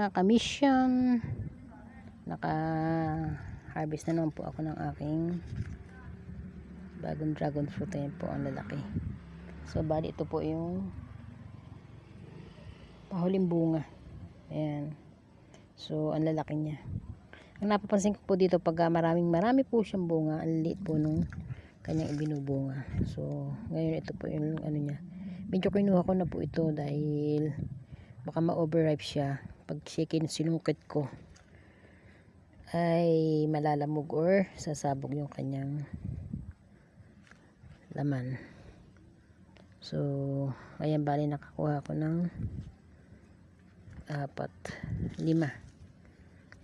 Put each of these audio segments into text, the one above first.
mga kamisyon, naka-harvest na naman po ako ng aking bagong dragon fruit. Ayan po ang lalaki. So bali ito po yung pahuling bunga. Ayan. So ang lalaki niya. Ang napapansin ko po dito, pag marami po siyang bunga, ang liit po nung kanyang ibinubunga. So ngayon ito po yung ano niya. Medyo kinuha ko na po ito dahil baka ma-overripe siya. Pag sinungkit ko ay malalamog or sasabog yung kanyang laman. So ayan, bali nakakuha ko ng 4, 5.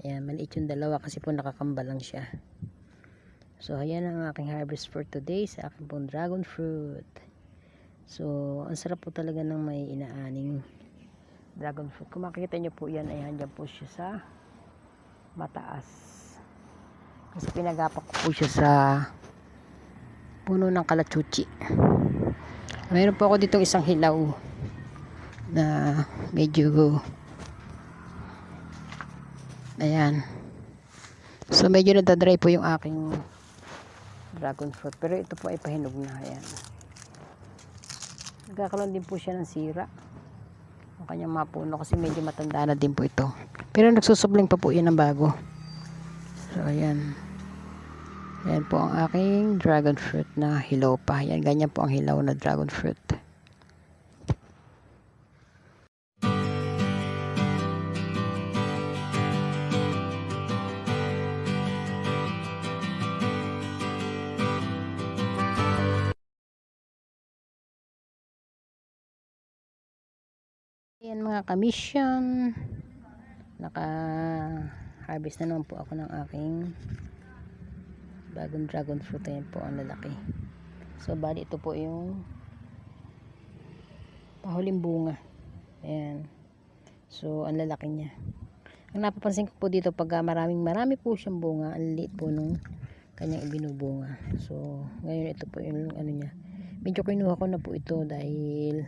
Ayan, maliit yung dalawa kasi po nakakambal lang siya. So ayan ang aking harvest for today sa aking pong dragon fruit. So ang sarap po talaga ng may inaaning dragon fruit. Kung makikita nyo po yan, ay handyan po siya sa mataas. Kasi pinagapak ko po siya sa puno ng kalachuchi. Mayroon po ako ditong isang hilaw na medyo ayan. So medyo nadadry po yung aking dragon fruit. Pero ito po ay pahinog na. Ayan. Nagkakaroon din po siya ng sira ang kanyang mapuno kasi medyo matanda na din po ito. Pero nagsusubling pa po yan ng bago. So ayan. Ayan po ang aking dragon fruit na hilaw pa. Ayan, ganyan po ang hilaw na dragon fruit. Ayan mga kamisyon, naka-harvest na naman po ako ng aking bagong dragon fruit. Ayan po ang lalaki. So bali ito po yung pahuling bunga. Ayan. So ang lalaki niya. Ang napapansin ko po dito, pag marami po siyang bunga, ang liit po nung kanyang ibinubunga. So ngayon ito po yung ano niya. Medyo kinuha ko na po ito dahil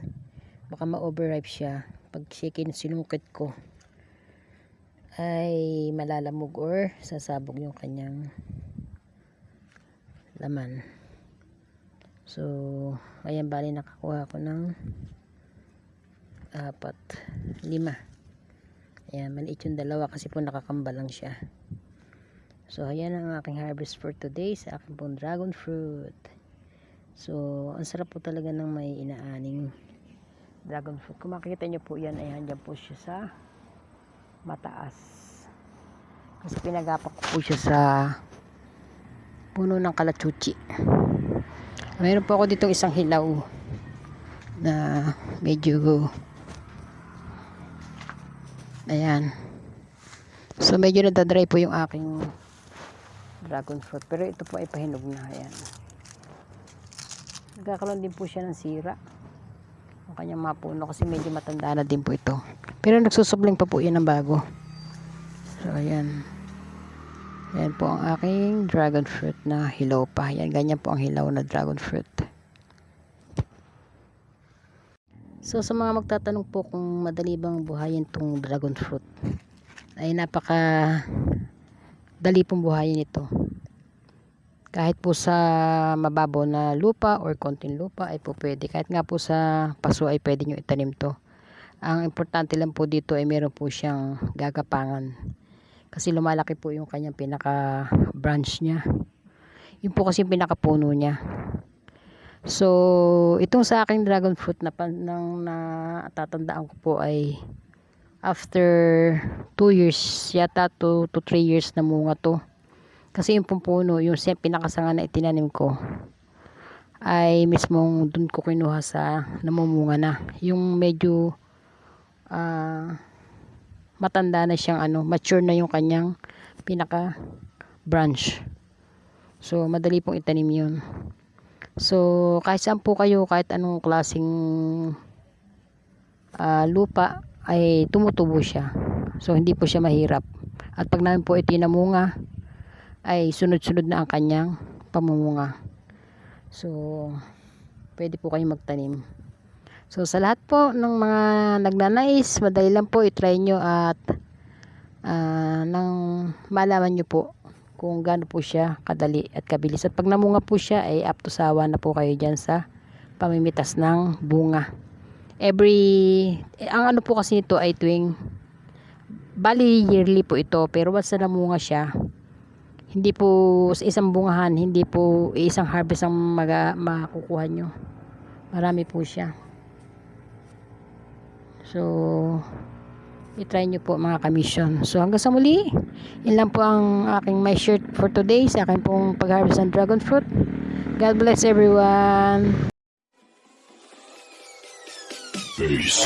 baka ma-overripe siya. Pag sinungkit ko ay malalamog or sasabog yung kanyang laman. So ayan, bali nakakuha ko ng 4, 5. Ayan, maliit yung dalawa kasi po nakakambal lang siya. So ayan ang aking harvest for today sa aking pong dragon fruit. So ang sarap po talaga ng may inaaning dragon fruit. Kung makikita nyo po yan, ay handyan po siya sa mataas. Kasi pinagapak ko po siya sa puno ng kalachuchi. Mayroon po ako ditong isang hilaw na medyo ayan. So medyo nadadry po yung aking dragon fruit. Pero ito po ay pahinog na. Ayan. Nagkakaroon din po siya ng sira ang kanyang mapuno kasi medyo matanda na din po ito. Pero nagsusubling pa po yan ng bago. So ayan. Ayan po ang aking dragon fruit na hilaw pa. Ayan, ganyan po ang hilaw na dragon fruit. So sa mga magtatanong po kung madali bang buhayin tong dragon fruit, ay napaka dali pong buhayin ito. Kahit po sa mababaw na lupa or konting lupa ay po pwede. Kahit nga po sa paso ay pwede nyo itanim to. Ang importante lang po dito ay meron po siyang gagapangan. Kasi lumalaki po yung kanyang pinaka branch niya. Yun po kasi yung pinaka puno niya. So itong sa aking dragon fruit na natatandaan ko po ay after 2 years yata, 2 to 3 years na munga to. Kasi yung puno, yung pinakasanga na itinanim ko ay mismong dun ko kinuha sa namumunga na. Yung medyo matanda na siyang mature na yung kanyang pinaka branch. So madali pong itanim yun. So kahit saan po kayo, kahit anong klaseng lupa ay tumutubo siya. So hindi po siya mahirap. At pag namin po itinamunga ay sunod-sunod na ang kanyang pamumunga. So pwede po kayong magtanim. So sa lahat po ng mga nagnanais, madali lang po, i-try nyo at nang malaman nyo po kung gaano po siya kadali at kabilis. At pag namunga po siya ay up to sawa na po kayo dyan sa pamimitas ng bunga. Ang ano po kasi ito ay bali yearly po ito, pero once na namunga siya, hindi po sa isang bungahan, hindi po isang harvest ang makukuha nyo. Marami po siya. So i-try nyo po mga kamisyon. So hanggang sa muli, yun lang po ang aking my shirt for today sa akin pong pag-harvest ng dragon fruit. God bless everyone. Peace.